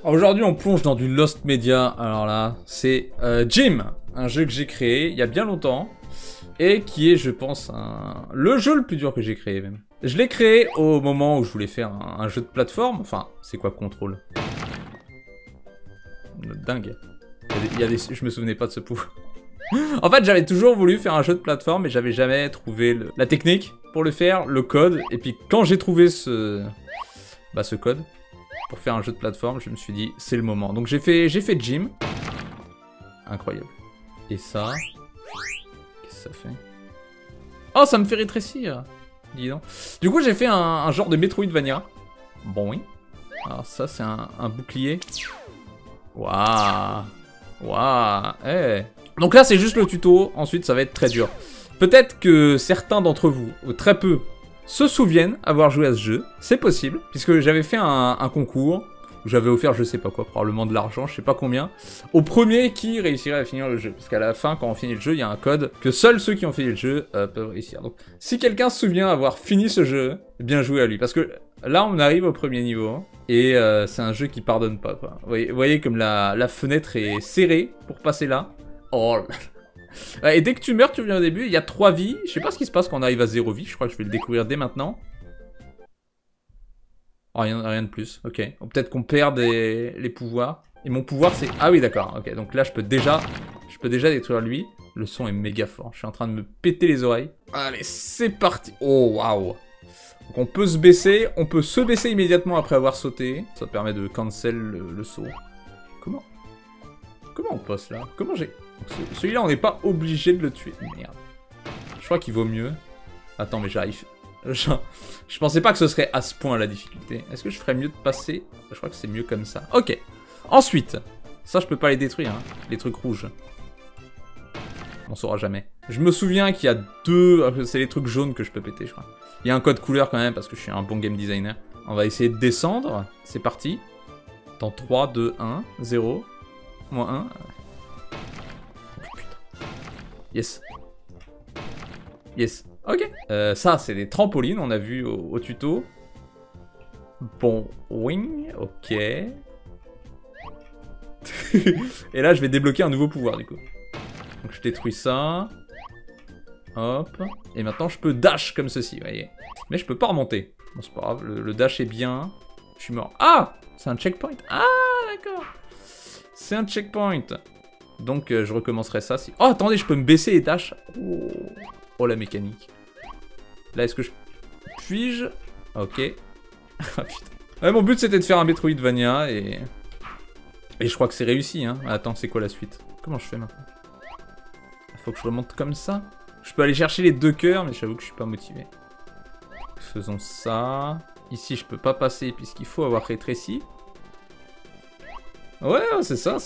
Aujourd'hui, on plonge dans du Lost Media. Alors là, c'est Jim, un jeu que j'ai créé il y a bien longtemps et qui est, je pense, le jeu le plus dur que j'ai créé même. Je l'ai créé au moment où je voulais faire un jeu de plateforme. Enfin, c'est quoi Control? Dingue. Je me souvenais pas de ce pouvoir. En fait, j'avais toujours voulu faire un jeu de plateforme, mais j'avais jamais trouvé la technique pour le faire, le code. Et puis quand j'ai trouvé ce code pour faire un jeu de plateforme, je me suis dit, c'est le moment. Donc j'ai fait Jim. Incroyable. Et ça... Qu'est-ce que ça fait? Oh, ça me fait rétrécir. Dis donc. Du coup, j'ai fait un genre de Metroidvania. Bon, oui. Alors ça, c'est un bouclier. Waouh. Waouh. Eh. Donc là, c'est juste le tuto. Ensuite, ça va être très dur. Peut-être que certains d'entre vous, ou très peu, se souviennent avoir joué à ce jeu. C'est possible, puisque j'avais fait un concours où j'avais offert, je sais pas quoi, probablement de l'argent, je sais pas combien, au premier qui réussirait à finir le jeu. Parce qu'à la fin, quand on finit le jeu, il y a un code que seuls ceux qui ont fini le jeu peuvent réussir. Donc, si quelqu'un se souvient avoir fini ce jeu, bien joué à lui. Parce que là, on arrive au premier niveau, et c'est un jeu qui pardonne pas, quoi. Vous voyez comme la fenêtre est serrée pour passer là. Oh là là. Et dès que tu meurs, tu reviens au début, il y a 3 vies. Je sais pas ce qui se passe quand on arrive à 0 vie, je crois que je vais le découvrir dès maintenant. Oh, rien de plus, ok. Peut-être qu'on perd les pouvoirs. Et mon pouvoir c'est... Ah oui d'accord, ok. Donc là je peux déjà détruire lui. Le son est méga fort, je suis en train de me péter les oreilles. Allez, c'est parti. Oh waouh. Donc on peut se baisser immédiatement après avoir sauté. Ça permet de cancel le saut. Comment on passe là? Comment j'ai... Celui-là on n'est pas obligé de le tuer. Merde. Je crois qu'il vaut mieux. Attends mais j'arrive... Je pensais pas que ce serait à ce point la difficulté. Est-ce que je ferais mieux de passer? Je crois que c'est mieux comme ça. Ok. Ensuite, ça je peux pas les détruire, hein, les trucs rouges. On saura jamais. Je me souviens qu'il y a deux... C'est les trucs jaunes que je peux péter, je crois. Il y a un code couleur quand même parce que je suis un bon game designer. On va essayer de descendre. C'est parti. Dans 3, 2, 1, 0. Moins 1. Oh, putain. Yes. Yes. Ok. Ça, c'est des trampolines, on a vu au tuto. Bon, wing, ok. Et là, je vais débloquer un nouveau pouvoir, du coup. Donc, je détruis ça. Hop. Et maintenant, je peux dash comme ceci, vous voyez. Mais je peux pas remonter. Bon, c'est pas grave, le dash est bien. Je suis mort. Ah! C'est un checkpoint. Ah, d'accord. C'est un checkpoint. Donc, je recommencerai ça si... Oh, attendez, je peux me baisser et dash. Oh, la mécanique. Là, est-ce que je... Puis-je... Ok. Ah, putain. Ouais, mon but, c'était de faire un Metroidvania, et je crois que c'est réussi, hein. Attends, c'est quoi la suite? Comment je fais maintenant? Faut que je remonte comme ça? Je peux aller chercher les 2 cœurs, mais j'avoue que je suis pas motivé. Faisons ça. Ici, je peux pas passer, puisqu'il faut avoir rétréci. Ouais, c'est ça,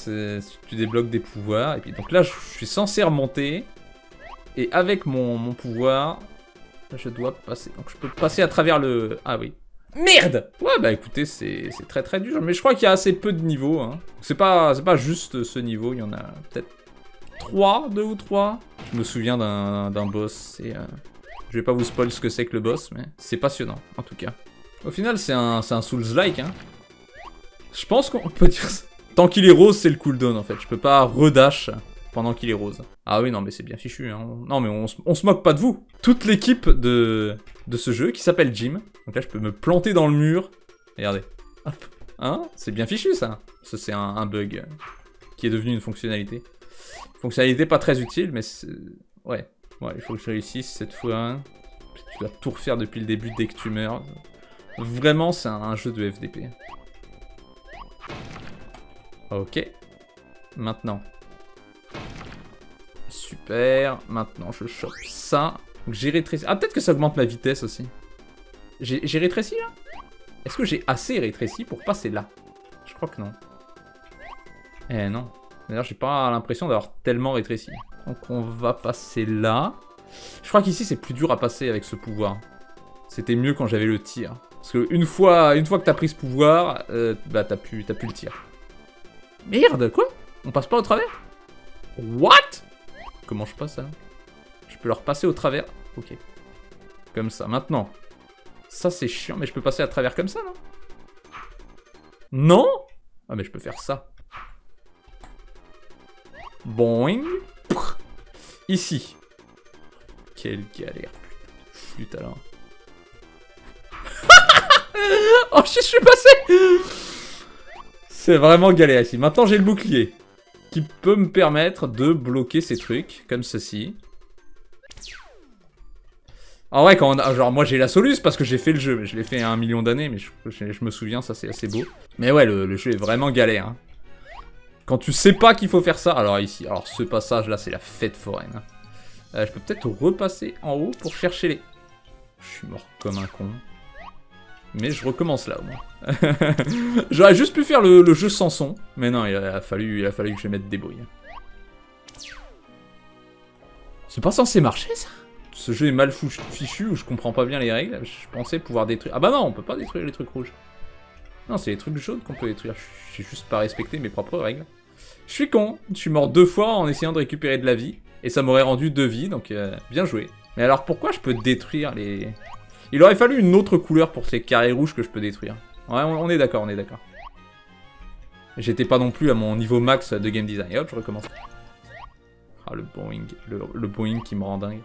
tu débloques des pouvoirs, et puis donc là, je suis censé remonter, et avec mon pouvoir... Je dois passer. Donc je peux passer à travers le... Ah oui. Merde! Ouais, bah écoutez, c'est très très dur. Mais je crois qu'il y a assez peu de niveaux. Hein. C'est pas juste ce niveau. Il y en a peut-être 2 ou 3. Je me souviens d'un boss. Je vais pas vous spoil ce que c'est que le boss, mais c'est passionnant, en tout cas. Au final, c'est un Souls-like. Hein. Je pense qu'on peut dire ça. Tant qu'il est rose, c'est le cooldown, en fait. Je peux pas redash pendant qu'il est rose. Ah oui, non, mais c'est bien fichu. Hein. Non, mais on se moque pas de vous. Toute l'équipe de ce jeu qui s'appelle Jim. Donc là, je peux me planter dans le mur. Regardez. Hop. Hein? C'est bien fichu, ça. Ça, c'est un bug qui est devenu une fonctionnalité. Fonctionnalité pas très utile, mais ouais. Ouais, il faut que je réussisse cette fois. Tu dois tout refaire depuis le début dès que tu meurs. Vraiment, c'est un jeu de FDP. Ok. Maintenant. Super, maintenant je chope ça. Donc j'ai rétréci. Ah, peut-être que ça augmente ma vitesse aussi. J'ai rétréci là? Est-ce que j'ai assez rétréci pour passer là? Je crois que non. Eh non. D'ailleurs, j'ai pas l'impression d'avoir tellement rétréci. Donc on va passer là. Je crois qu'ici c'est plus dur à passer avec ce pouvoir. C'était mieux quand j'avais le tir. Parce que une fois que t'as pris ce pouvoir, bah t'as plus le tir. Merde, quoi? On passe pas au travers? What? Comment je passe, là? Je peux leur passer au travers. Ok. Comme ça. Maintenant. Ça, c'est chiant, mais je peux passer à travers comme ça, non? Non? Ah mais je peux faire ça. Boing. Ici. Quelle galère. Putain alors. Oh je suis passé. C'est vraiment galère ici. Maintenant j'ai le bouclier. Qui peut me permettre de bloquer ces trucs. Comme ceci. En vrai, quand on a, genre moi j'ai la soluce parce que j'ai fait le jeu. Je l'ai fait à 1 million d'années, mais je me souviens, ça c'est assez beau. Mais ouais, le jeu est vraiment galère. Hein. Quand tu sais pas qu'il faut faire ça. Alors ici, alors ce passage là c'est la fête foraine. Je peux peut-être repasser en haut pour chercher les... Je suis mort comme un con. Mais je recommence là au moins. J'aurais juste pu faire le jeu sans son. Mais non, il a fallu que je mette des bruits. C'est pas censé marcher ça? Ce jeu est mal fichu ou je comprends pas bien les règles. Je pensais pouvoir détruire... Ah bah non, on peut pas détruire les trucs rouges. Non, c'est les trucs jaunes qu'on peut détruire. J'ai juste pas respecté mes propres règles. Je suis con. Je suis mort 2 fois en essayant de récupérer de la vie. Et ça m'aurait rendu 2 vies, donc bien joué. Mais alors pourquoi je peux détruire les... Il aurait fallu une autre couleur pour ces carrés rouges que je peux détruire. Ouais, on est d'accord, on est d'accord. J'étais pas non plus à mon niveau max de game design. Et hop, je recommence. Ah, le Boeing. Le Boeing qui me rend dingue.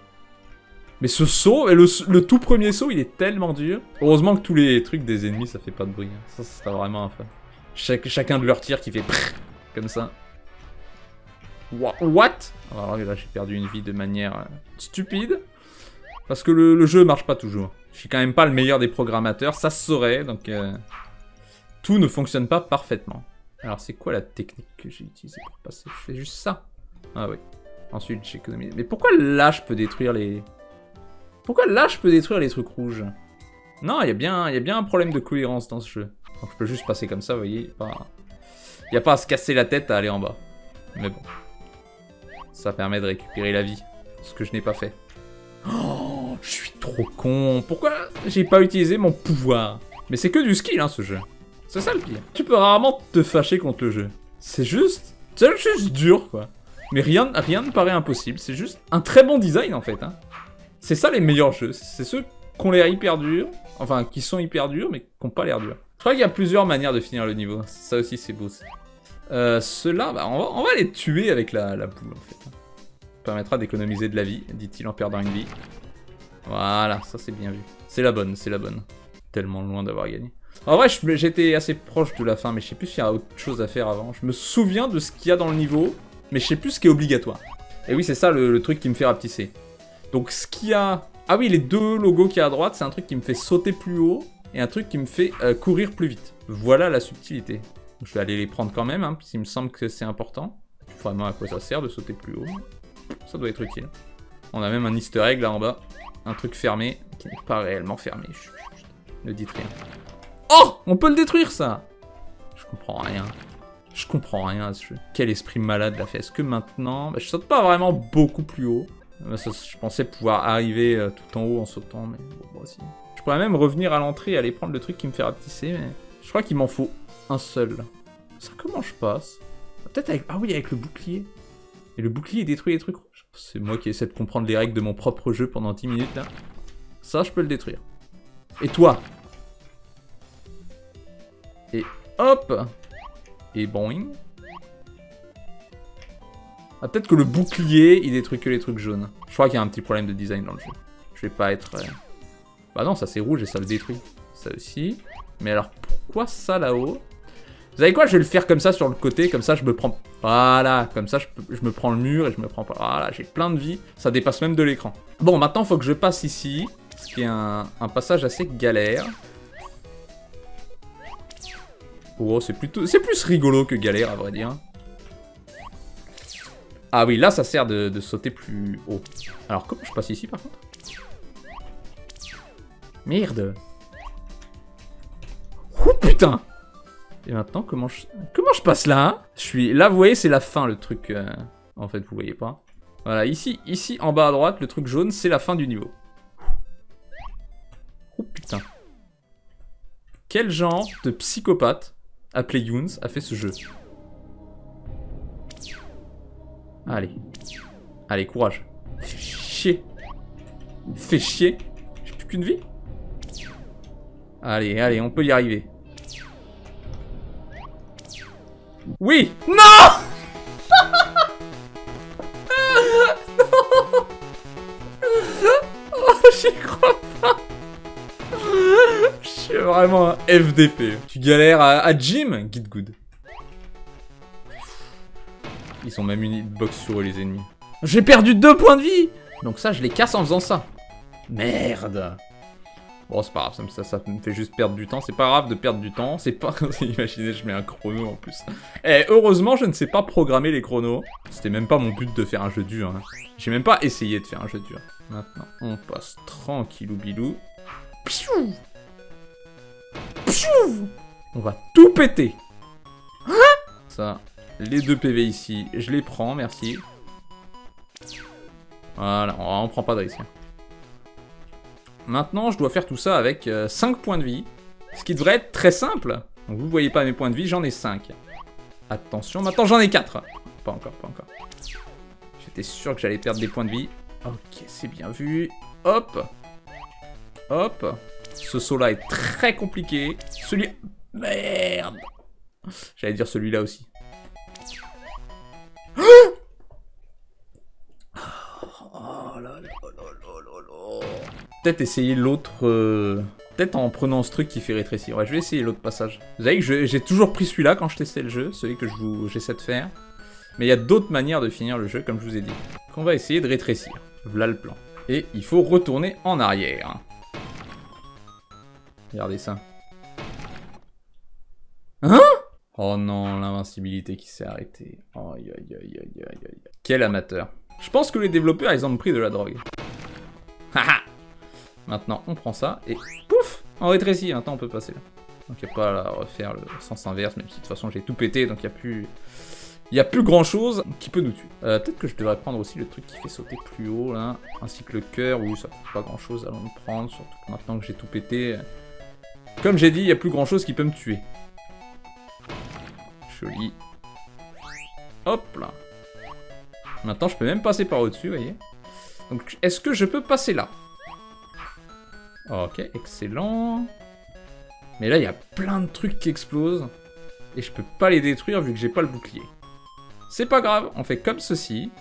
Mais ce saut, le tout premier saut, il est tellement dur. Heureusement que tous les trucs des ennemis, ça fait pas de bruit. Ça serait vraiment un fun. Chacun de leurs tirs qui fait comme ça. What? Alors là, j'ai perdu une vie de manière stupide. Parce que le jeu marche pas toujours. Je suis quand même pas le meilleur des programmateurs, ça se saurait, donc... tout ne fonctionne pas parfaitement. Alors c'est quoi la technique que j'ai utilisée pour passer? Je fais juste ça. Ah oui. Ensuite j'économise. Mais pourquoi là je peux détruire les... Pourquoi là je peux détruire les trucs rouges? Non, il y a bien un problème de cohérence dans ce jeu. Donc je peux juste passer comme ça, vous voyez. Il n'y a pas à se casser la tête à aller en bas. Mais bon. Ça permet de récupérer la vie. Ce que je n'ai pas fait. Oh, je suis trop con. Pourquoi j'ai pas utilisé mon pouvoir? Mais c'est que du skill, hein, ce jeu. C'est ça le pire. Tu peux rarement te fâcher contre le jeu. C'est juste dur, quoi. Mais rien ne paraît impossible. C'est juste un très bon design, en fait. Hein. C'est ça les meilleurs jeux. C'est ceux qui ont l'air hyper durs. Enfin, qui sont hyper durs, mais qui n'ont pas l'air durs. Je crois qu'il y a plusieurs manières de finir le niveau. Ça aussi, c'est beau. Ceux-là, bah, on va les tuer avec la boule, en fait. Ça permettra d'économiser de la vie, dit-il en perdant une vie. Voilà, ça c'est bien vu. C'est la bonne, c'est la bonne. Tellement loin d'avoir gagné. En vrai, j'étais assez proche de la fin, mais je sais plus s'il y a autre chose à faire avant. Je me souviens de ce qu'il y a dans le niveau, mais je sais plus ce qui est obligatoire. Et oui, c'est ça le truc qui me fait rapetisser. Donc ce qu'il y a... Ah oui, les 2 logos qu'il y a à droite, c'est un truc qui me fait sauter plus haut, et un truc qui me fait courir plus vite. Voilà la subtilité. Je vais aller les prendre quand même, hein, parce qu'il me semble que c'est important. Vraiment à quoi ça sert de sauter plus haut. Ça doit être utile. On a même un easter egg là en bas. Un truc fermé, qui n'est pas réellement fermé. Chut, ne dites rien. Oh! On peut le détruire ça! Je comprends rien. Je comprends rien à ce jeu. Quel esprit malade l'a fait. Est-ce que maintenant... Bah, je saute pas vraiment beaucoup plus haut. Je pensais pouvoir arriver tout en haut en sautant, mais bon, voici. Je pourrais même revenir à l'entrée et aller prendre le truc qui me fait rapetisser, mais... Je crois qu'il m'en faut un seul. Ça, comment je passe? Peut-être avec... Ah oui, avec le bouclier. Et le bouclier détruit les trucs rouges. C'est moi qui essaie de comprendre les règles de mon propre jeu pendant 10 minutes, là. Ça, je peux le détruire. Et toi? Et hop! Et boing. Ah, peut-être que le bouclier, il détruit que les trucs jaunes. Je crois qu'il y a un petit problème de design dans le jeu. Je vais pas être... Bah non, ça c'est rouge et ça le détruit. Ça aussi. Mais alors, pourquoi ça là-haut? Vous savez quoi? Je vais le faire comme ça sur le côté, comme ça je me prends... Voilà, comme ça je me prends le mur et je me prends pas... Voilà, j'ai plein de vie, ça dépasse même de l'écran. Bon, maintenant il faut que je passe ici, ce qui est un passage assez galère. Oh, c'est plus rigolo que galère à vrai dire. Ah oui, là ça sert de sauter plus haut. Alors comment je passe ici par contre? Merde. Oh putain! Et maintenant, comment je passe là? Là, vous voyez, c'est la fin, le truc. En fait, vous voyez pas. Voilà, ici, en bas à droite, le truc jaune, c'est la fin du niveau. Oh putain. Quel genre de psychopathe, appelé Younes, a fait ce jeu? Allez. Allez, courage. Fais chier. Fais chier. J'ai plus qu'une vie. Allez, allez, on peut y arriver. Oui. Non. Oh, j'y crois pas. Je suis vraiment un FDP. Tu galères à gym? Get good. Ils ont même une hitbox sur eux, les ennemis. J'ai perdu 2 points de vie. Donc ça, je les casse en faisant ça. Merde. Bon, c'est pas grave, ça me fait juste perdre du temps. C'est pas grave de perdre du temps. C'est pas... Imaginez, je mets un chrono en plus. Et heureusement, je ne sais pas programmer les chronos. C'était même pas mon but de faire un jeu dur. Hein. J'ai même pas essayé de faire un jeu dur. Maintenant, on passe tranquillou bilou. Pfiou. Pfiou. On va tout péter. Hein? Ça, les 2 PV ici, je les prends, merci. Voilà, on prend pas de risque. Maintenant, je dois faire tout ça avec 5 points de vie. Ce qui devrait être très simple. Donc, vous voyez pas mes points de vie, j'en ai 5. Attention, maintenant j'en ai 4. Pas encore, pas encore. J'étais sûr que j'allais perdre des points de vie. Ok, c'est bien vu. Hop. Hop. Ce saut-là est très compliqué. Celui... Merde. J'allais dire celui-là aussi. Peut-être essayer l'autre... Peut-être en prenant ce truc qui fait rétrécir. Ouais, je vais essayer l'autre passage. Vous savez que j'ai toujours pris celui-là quand je testais le jeu, celui que j'essaie de faire. Mais il y a d'autres manières de finir le jeu, comme je vous ai dit. Qu'on va essayer de rétrécir. Voilà le plan. Et il faut retourner en arrière. Regardez ça. Hein? Oh non, l'invincibilité qui s'est arrêtée. Aïe aïe aïe aïe aïe aïe. Quel amateur. Je pense que les développeurs, ils ont pris de la drogue. Haha. Maintenant, on prend ça et pouf, on rétrécit. Maintenant, on peut passer là. Donc, il n'y a pas à refaire le sens inverse, même si de toute façon, j'ai tout pété, donc il n'y a plus grand chose qui peut nous tuer. Peut-être que je devrais prendre aussi le truc qui fait sauter plus haut, là, ainsi que le cœur. Oui, ça ne fait pas grand chose, allons le prendre, surtout que maintenant que j'ai tout pété. Comme j'ai dit, il n'y a plus grand chose qui peut me tuer. Joli. Hop là. Maintenant, je peux même passer par au-dessus, vous voyez. Donc, est-ce que je peux passer là? Ok, excellent. Mais là, il y a plein de trucs qui explosent. Et je peux pas les détruire vu que j'ai pas le bouclier. C'est pas grave, on fait comme ceci.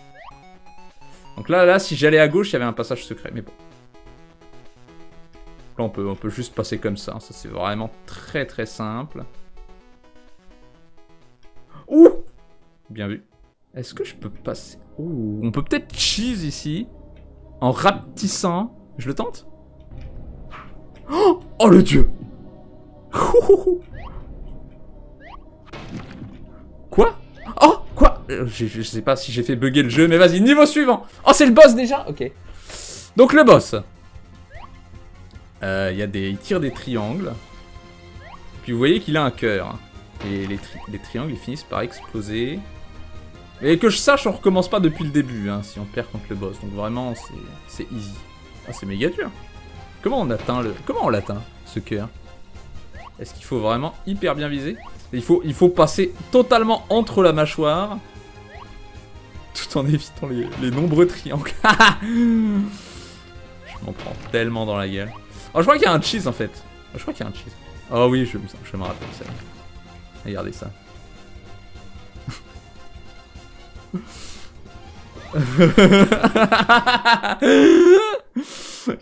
Donc là, si j'allais à gauche, il y avait un passage secret, mais bon. Là, on peut juste passer comme ça. Ça, c'est vraiment très très simple. Ouh! Bien vu. Est-ce que je peux passer... Ouh, on peut peut-être cheese ici. En rapetissant. Je le tente? Oh le dieu! Quoi? Oh, quoi? Je sais pas si j'ai fait bugger le jeu, mais vas-y, niveau suivant! Oh, c'est le boss déjà? Ok. Donc le boss. Il tire des triangles. Puis vous voyez qu'il a un cœur. Et les triangles, ils finissent par exploser. Et que je sache, on recommence pas depuis le début, hein, si on perd contre le boss. Donc vraiment, c'est easy. Ah, c'est méga dur. Comment on atteint Comment on l'atteint, ce cœur? Est-ce qu'il faut vraiment hyper bien viser? Il faut passer totalement entre la mâchoire. Tout en évitant les nombreux triangles. Je m'en prends tellement dans la gueule. Oh, je crois qu'il y a un cheese en fait. Je crois qu'il y a un cheese. Oh oui, je me rappelle ça. Regardez ça.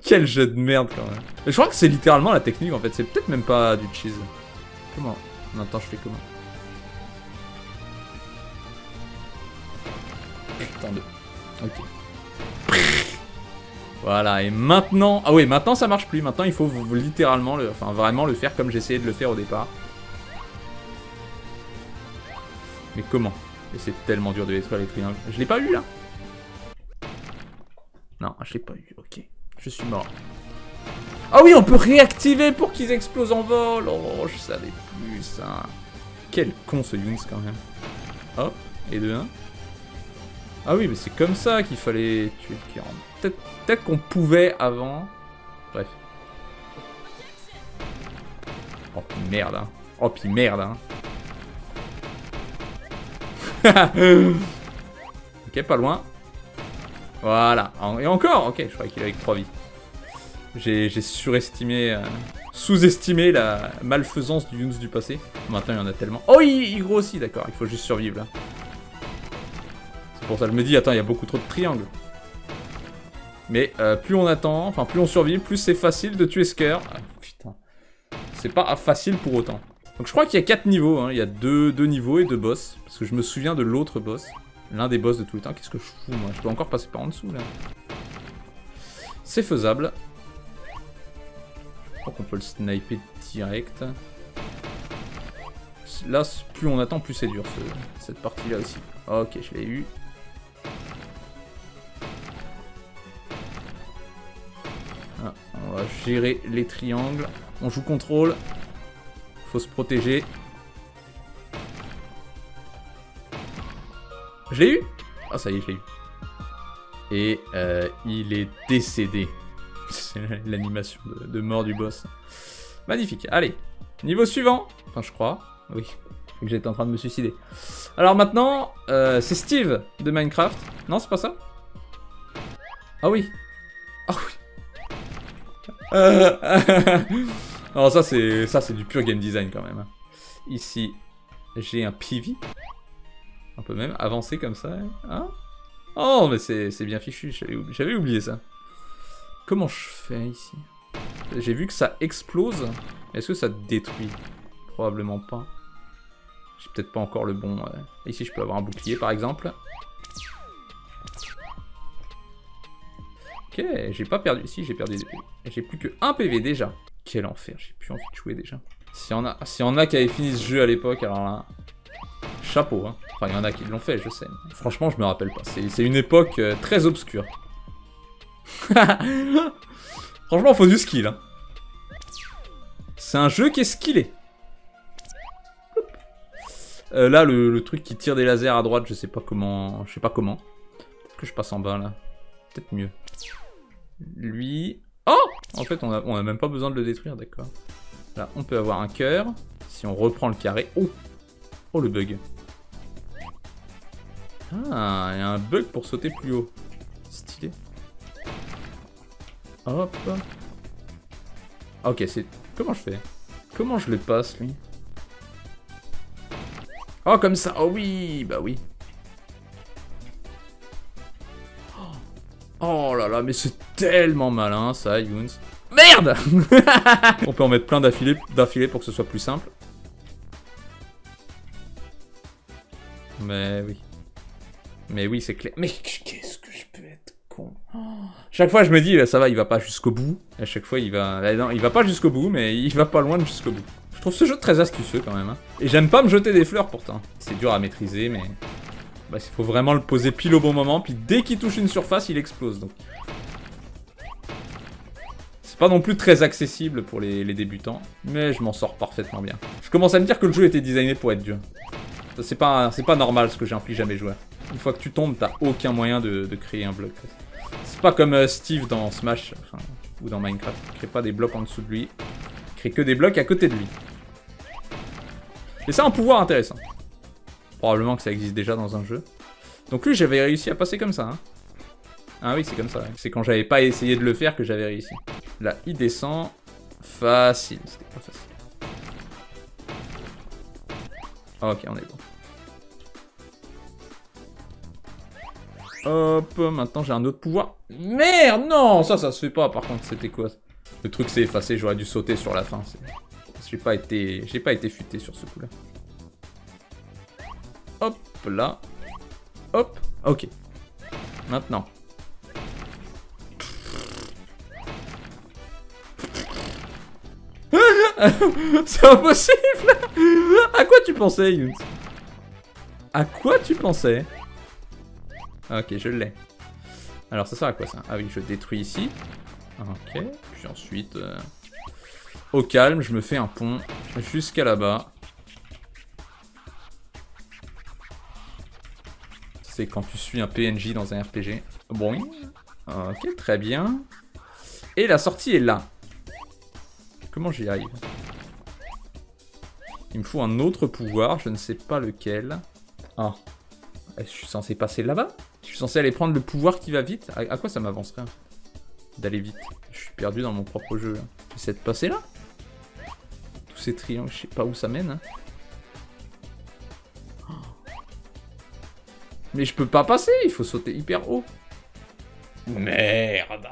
Quel jeu de merde quand même. Mais je crois que c'est littéralement la technique en fait. C'est peut-être même pas du cheese. Comment? Maintenant je fais comment? Putain de... Ok. Voilà, et maintenant... Ah oui, maintenant ça marche plus. Maintenant il faut littéralement, enfin vraiment le faire comme j'essayais de le faire au départ. Mais comment? Et c'est tellement dur de détruire les triangles. Je l'ai pas eu là? Non, je l'ai pas eu, ok. Je suis mort. Ah oui, on peut réactiver pour qu'ils explosent en vol. Oh, je savais plus ça. Quel con ce Younes quand même. Hop, et de 1. Ah oui, mais c'est comme ça qu'il fallait tuer le Kiran. Peut-être qu'on pouvait avant. Bref. Oh, puis merde, hein. Oh, puis merde, hein. Ok, pas loin. Voilà. Et encore, ok, je croyais qu'il avait que 3 vies. J'ai surestimé sous-estimer la malfaisance du Younes du passé. Maintenant, il y en a tellement. Oh, il grossit, d'accord. Il faut juste survivre, là. C'est pour ça que je me dis, attends, il y a beaucoup trop de triangles. Mais plus on attend, enfin, plus on survit, plus c'est facile de tuer ce cœur. Ah, putain. C'est pas facile pour autant. Donc je crois qu'il y a 4 niveaux, hein. Il y a 2 niveaux et 2 boss. Parce que je me souviens de l'autre boss. L'un des boss de tous les temps. Qu'est-ce que je fous, moi? Je peux encore passer par en dessous, là. C'est faisable. Je crois qu'on peut le sniper direct. Là, plus on attend, plus c'est dur, cette partie-là aussi. Ok, je l'ai eu. Ah, on va gérer les triangles. On joue contrôle. Faut se protéger. Je l'ai eu? Ah, ça y est, je l'ai eu. Et il est décédé. C'est l'animation de mort du boss. Magnifique. Allez, niveau suivant. Enfin, je crois. Oui, j'étais en train de me suicider. Alors maintenant, c'est Steve de Minecraft. Non, c'est pas ça? Ah oui. Ah oui. Alors ça c'est du pur game design quand même. Ici, j'ai un PV. Un peu même avancé comme ça. Hein? Oh, mais c'est bien fichu, j'avais oublié ça. Comment je fais ici? J'ai vu que ça explose. Est-ce que ça détruit? Probablement pas. J'ai peut-être pas encore le bon... Ici, je peux avoir un bouclier, par exemple. Ok, j'ai pas perdu... Ici, j'ai perdu des PV. J'ai plus que 1 PV déjà. Quel enfer, j'ai plus envie de jouer déjà. S'il y en a qui avaient fini ce jeu à l'époque, alors là... Chapeau, hein. Enfin, il y en a qui l'ont fait, je sais. Franchement, je me rappelle pas. C'est une époque très obscure. Franchement, faut du skill. Hein. C'est un jeu qui est skillé. Là, le truc qui tire des lasers à droite, je sais pas comment. Peut-être que je passe en bas, là. Peut-être mieux. Lui... Oh! En fait, on a même pas besoin de le détruire, d'accord. Là, on peut avoir un cœur. Si on reprend le carré... Oh! Oh, le bug. Ah, il y a un bug pour sauter plus haut. Stylé. Hop. Ok, c'est... Comment je fais? Comment je le passe, lui? Oh, comme ça. Oh oui, bah oui. Oh là là, mais c'est tellement malin, ça, Younes. Merde. On peut en mettre plein d'affilée pour que ce soit plus simple. Mais oui. Mais oui, c'est clair. Mais qu'est-ce que je peux être con. Chaque fois, je me dis, bah, ça va, il va pas jusqu'au bout. À chaque fois, il va... Non, il va pas jusqu'au bout, mais il va pas loin de jusqu'au bout. Je trouve ce jeu très astucieux, quand même. Hein. Et j'aime pas me jeter des fleurs, pourtant. C'est dur à maîtriser, mais... Bah, il faut vraiment le poser pile au bon moment, puis dès qu'il touche une surface, il explose, donc... C'est pas non plus très accessible pour les débutants, mais je m'en sors parfaitement bien. Je commence à me dire que le jeu était designé pour être dur. C'est pas normal ce que j'inflige à mes joueurs. Une fois que tu tombes, t'as aucun moyen de créer un bloc. C'est pas comme Steve dans Smash, enfin, ou dans Minecraft. Il crée pas des blocs en dessous de lui. Il crée que des blocs à côté de lui. Et c'est un pouvoir intéressant. Probablement que ça existe déjà dans un jeu. Donc lui, j'avais réussi à passer comme ça. Hein. Ah oui, c'est comme ça. C'est quand j'avais pas essayé de le faire que j'avais réussi. Là, il descend. Facile. C'était pas facile. Ok, on est bon. Hop, maintenant j'ai un autre pouvoir. Merde, non, ça se fait pas par contre, c'était quoi? Le truc s'est effacé, j'aurais dû sauter sur la fin. J'ai pas été futé sur ce coup-là. Hop, là. Hop, ok. Maintenant. C'est impossible. À quoi tu pensais, Younes? À quoi tu pensais? Ok, je l'ai. Alors, ça sert à quoi, ça? Ah oui, je détruis ici. Ok, puis ensuite... au calme, je me fais un pont jusqu'à là-bas. C'est quand tu suis un PNJ dans un RPG. Bon, ok, très bien. Et la sortie est là. Comment j'y arrive? Il me faut un autre pouvoir, je ne sais pas lequel. Ah, je suis censé passer là-bas? Je suis censé aller prendre le pouvoir qui va vite? À quoi ça m'avancerait d'aller vite? Je suis perdu dans mon propre jeu. J'essaie de passer là? ces triangles, je sais pas où ça mène. Hein. Mais je peux pas passer, il faut sauter hyper haut. Merde.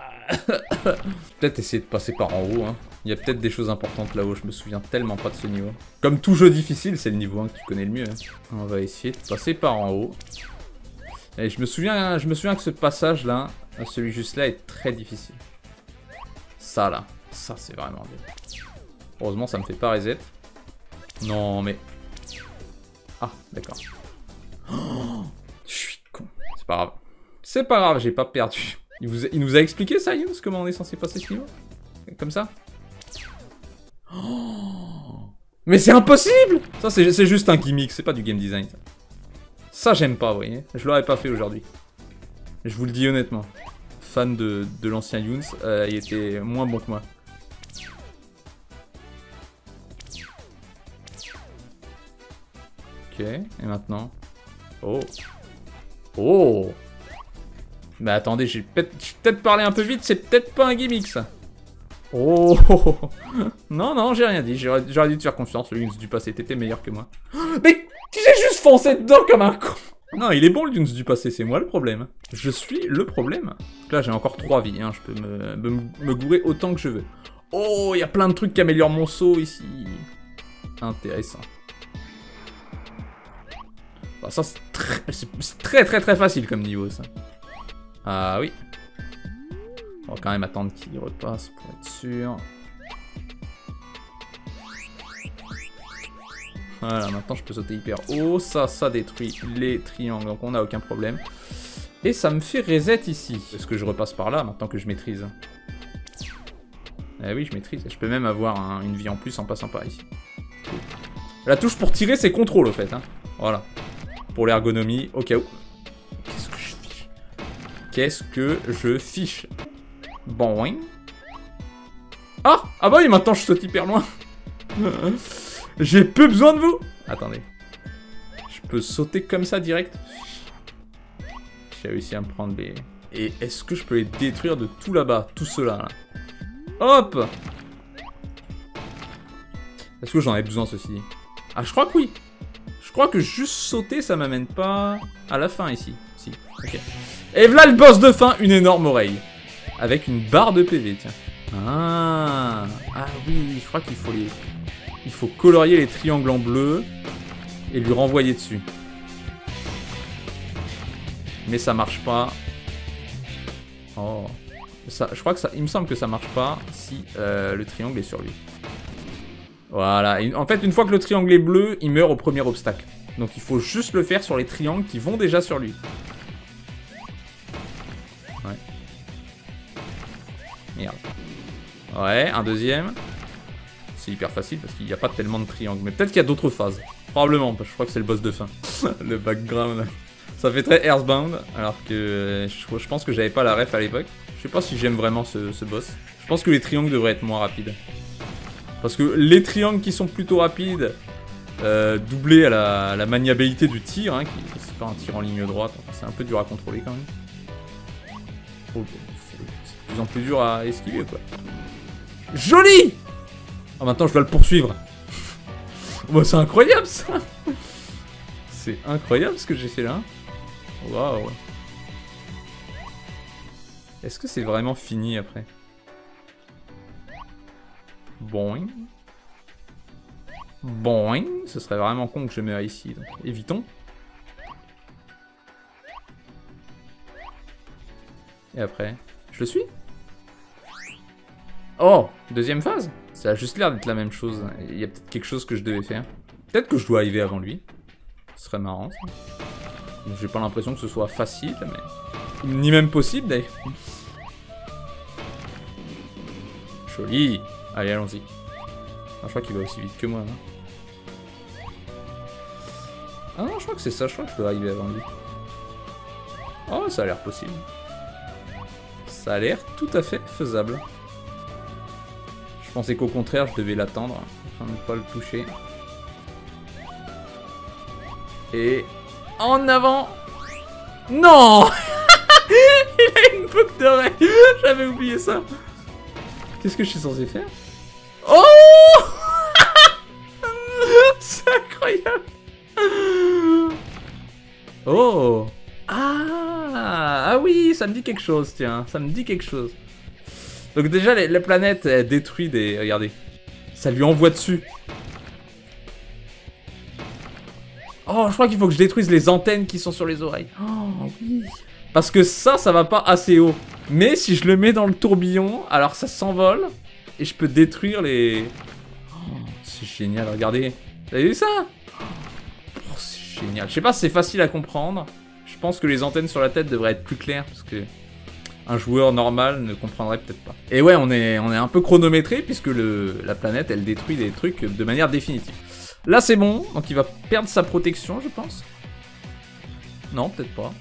Peut-être essayer de passer par en haut. Hein. Il y a peut-être des choses importantes là-haut, je me souviens tellement pas de ce niveau. Comme tout jeu difficile, c'est le niveau 1 que tu connais le mieux. Hein. On va essayer de passer par en haut. Et je me souviens que ce passage-là, celui juste là, est très difficile. Ça là, ça c'est vraiment bien. Heureusement, ça me fait pas reset. Non mais... Ah, d'accord. Oh, je suis con. C'est pas grave. C'est pas grave, j'ai pas perdu. Il nous a expliqué ça, Younes, comment on est censé passer ce niveau? Comme ça? Oh, mais c'est impossible! Ça, c'est juste un gimmick, c'est pas du game design. Ça, j'aime pas, vous voyez. Je l'aurais pas fait aujourd'hui. Je vous le dis honnêtement. Fan de l'ancien Younes, il était moins bon que moi. Ok, et maintenant? Oh! Oh! Mais attendez, j'ai peut-être parlé un peu vite, c'est peut-être pas un gimmick ça. Oh! Non, non, j'ai rien dit, j'aurais dû te faire confiance, le Younes du passé, t'étais meilleur que moi. Mais j'ai juste foncé dedans comme un con! Non, il est bon le Younes du passé, c'est moi le problème. Je suis le problème. Donc là, j'ai encore 3 vies, hein, je peux me gourer autant que je veux. Oh, il y a plein de trucs qui améliorent mon saut ici. Intéressant. Bah, ça, c'est très facile comme niveau, ça. Ah oui. On va quand même attendre qu'il repasse pour être sûr. Voilà, maintenant je peux sauter hyper haut. Ça détruit les triangles, donc on n'a aucun problème. Et ça me fait reset ici. Est-ce que je repasse par là maintenant que je maîtrise? Eh oui, je maîtrise. Je peux même avoir une vie en plus en passant par ici. La touche pour tirer, c'est contrôle au fait. Hein. Voilà. Pour l'ergonomie, au cas où. Qu'est-ce que je fiche? Qu'est-ce que je fiche? Boing. Ah! Ah bah oui, maintenant je saute hyper loin. J'ai peu besoin de vous. Attendez. Je peux sauter comme ça direct. J'ai réussi à me prendre les... Et est-ce que je peux les détruire de tout là-bas? Tout cela là. Hop! Est-ce que j'en ai besoin ceci dit? Ah, je crois que oui. Je crois que juste sauter, ça m'amène pas à la fin ici. Si, ok. Et voilà le boss de fin, une énorme oreille. Avec une barre de PV, tiens. Ah oui, je crois qu'il faut les... Il faut colorier les triangles en bleu et lui renvoyer dessus. Mais ça marche pas. Oh. Ça, je crois que ça... Il me semble que ça marche pas si le triangle est sur lui. Voilà. Et en fait, une fois que le triangle est bleu, il meurt au premier obstacle. Donc il faut juste le faire sur les triangles qui vont déjà sur lui. Ouais. Merde. Ouais, un deuxième. C'est hyper facile parce qu'il n'y a pas tellement de triangles. Mais peut-être qu'il y a d'autres phases. Probablement, parce que je crois que c'est le boss de fin. Le background. Ça fait très Earthbound, alors que je pense que j'avais pas la ref à l'époque. Je sais pas si j'aime vraiment ce boss. Je pense que les triangles devraient être moins rapides. Parce que les triangles qui sont plutôt rapides, doublés à la maniabilité du tir, hein, c'est pas un tir en ligne droite, c'est un peu dur à contrôler quand même. Oh, c'est de plus en plus dur à esquiver quoi. Joli! Ah, maintenant je dois le poursuivre. Bah, c'est incroyable ça! C'est incroyable ce que j'ai fait là. Waouh! Est-ce que c'est vraiment fini après? Boing. Boing. Ce serait vraiment con que je meure ici. Donc évitons. Et après, je le suis? Oh! Deuxième phase? Ça a juste l'air d'être la même chose. Il y a peut-être quelque chose que je devais faire. Peut-être que je dois arriver avant lui. Ce serait marrant ça. J'ai pas l'impression que ce soit facile, mais... Ni même possible d'ailleurs. Joli! Allez, allons-y. Je crois qu'il va aussi vite que moi. Hein. Ah non, je crois que c'est ça. Je crois que je peux arriver avant lui. Oh, ça a l'air possible. Ça a l'air tout à fait faisable. Je pensais qu'au contraire, je devais l'attendre, afin de ne pas le toucher. Et... En avant! Non! Il a une boucle d'oreille! J'avais oublié ça. Qu'est-ce que je suis censé faire? Oh! incroyable. Oh. Ah oui, ça me dit quelque chose, tiens. Ça me dit quelque chose. Donc déjà, la planète, elle détruit des... Regardez. Ça lui envoie dessus. Oh, je crois qu'il faut que je détruise les antennes qui sont sur les oreilles. Oh, oui. Parce que ça va pas assez haut. Mais si je le mets dans le tourbillon, alors ça s'envole. Et je peux détruire les... Oh, c'est génial, regardez. Vous avez vu ça? Oh, c'est génial. Je sais pas si c'est facile à comprendre. Je pense que les antennes sur la tête devraient être plus claires. Parce que un joueur normal ne comprendrait peut-être pas. Et ouais, on est un peu chronométré. Puisque la planète, elle détruit des trucs de manière définitive. Là, c'est bon. Donc, il va perdre sa protection, je pense. Non, peut-être pas.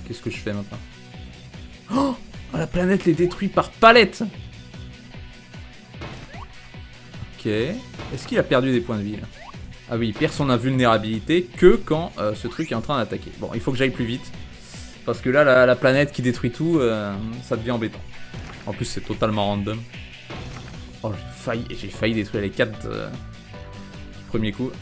Qu'est-ce que je fais maintenant? Oh, la planète les détruit par palette. Ok. Est-ce qu'il a perdu des points de vie, là? Ah oui, il perd son invulnérabilité que quand ce truc est en train d'attaquer. Bon, il faut que j'aille plus vite. Parce que là, la planète qui détruit tout, ça devient embêtant. En plus, c'est totalement random. Oh, j'ai failli détruire les 4... Premier coup.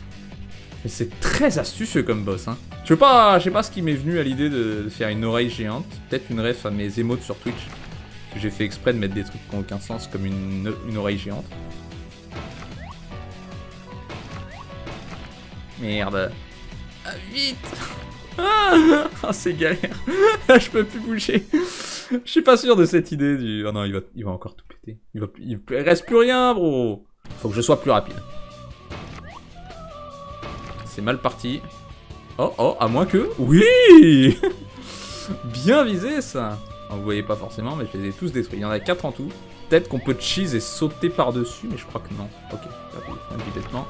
Mais c'est très astucieux comme boss, hein. Je sais pas ce qui m'est venu à l'idée de faire une oreille géante. Peut-être une ref à mes émotes sur Twitch. J'ai fait exprès de mettre des trucs qui n'ont aucun sens comme une oreille géante. Merde. Ah, vite. Ah, c'est galère. Je peux plus bouger. Je suis pas sûr de cette idée du... Oh non, il va encore tout péter. Il reste plus rien, bro. Faut que je sois plus rapide. C'est mal parti. Oh, à moins que... Oui. Bien visé, ça. Vous voyez pas forcément, mais je les ai tous détruits. Il y en a 4 en tout. Peut-être qu'on peut cheese et sauter par-dessus, mais je crois que non. Ok, un petit bêtement.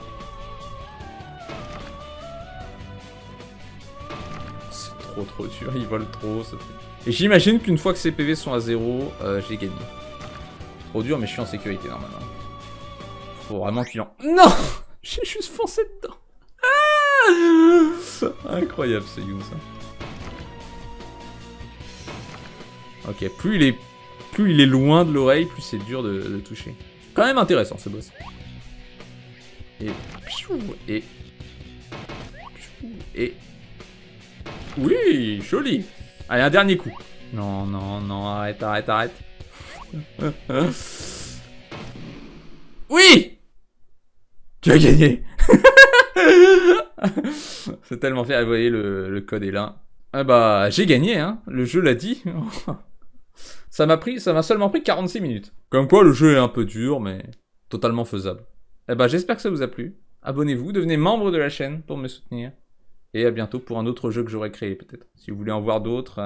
C'est trop dur, ils volent trop. Et j'imagine qu'une fois que ces PV sont à 0, j'ai gagné. Trop dur, mais je suis en sécurité normalement. Faut vraiment qu'il en... Non. J'ai juste foncé dedans. Incroyable ce You, ça. Ok, plus il est loin de l'oreille, plus c'est dur de toucher. Quand même intéressant ce boss. Et... Oui, joli. Allez, un dernier coup. Non, arrête. Oui. Tu as gagné. C'est tellement fait. Ah, vous voyez, le code est là. Ah bah, j'ai gagné, hein. Le jeu l'a dit. Ça m'a seulement pris 46 minutes. Comme quoi, le jeu est un peu dur, mais totalement faisable. Eh bah, j'espère que ça vous a plu. Abonnez-vous, devenez membre de la chaîne pour me soutenir. Et à bientôt pour un autre jeu que j'aurai créé, peut-être. Si vous voulez en voir d'autres.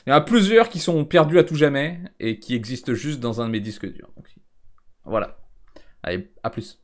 Il y en a plusieurs qui sont perdus à tout jamais et qui existent juste dans un de mes disques durs. Donc, voilà. Allez, à plus.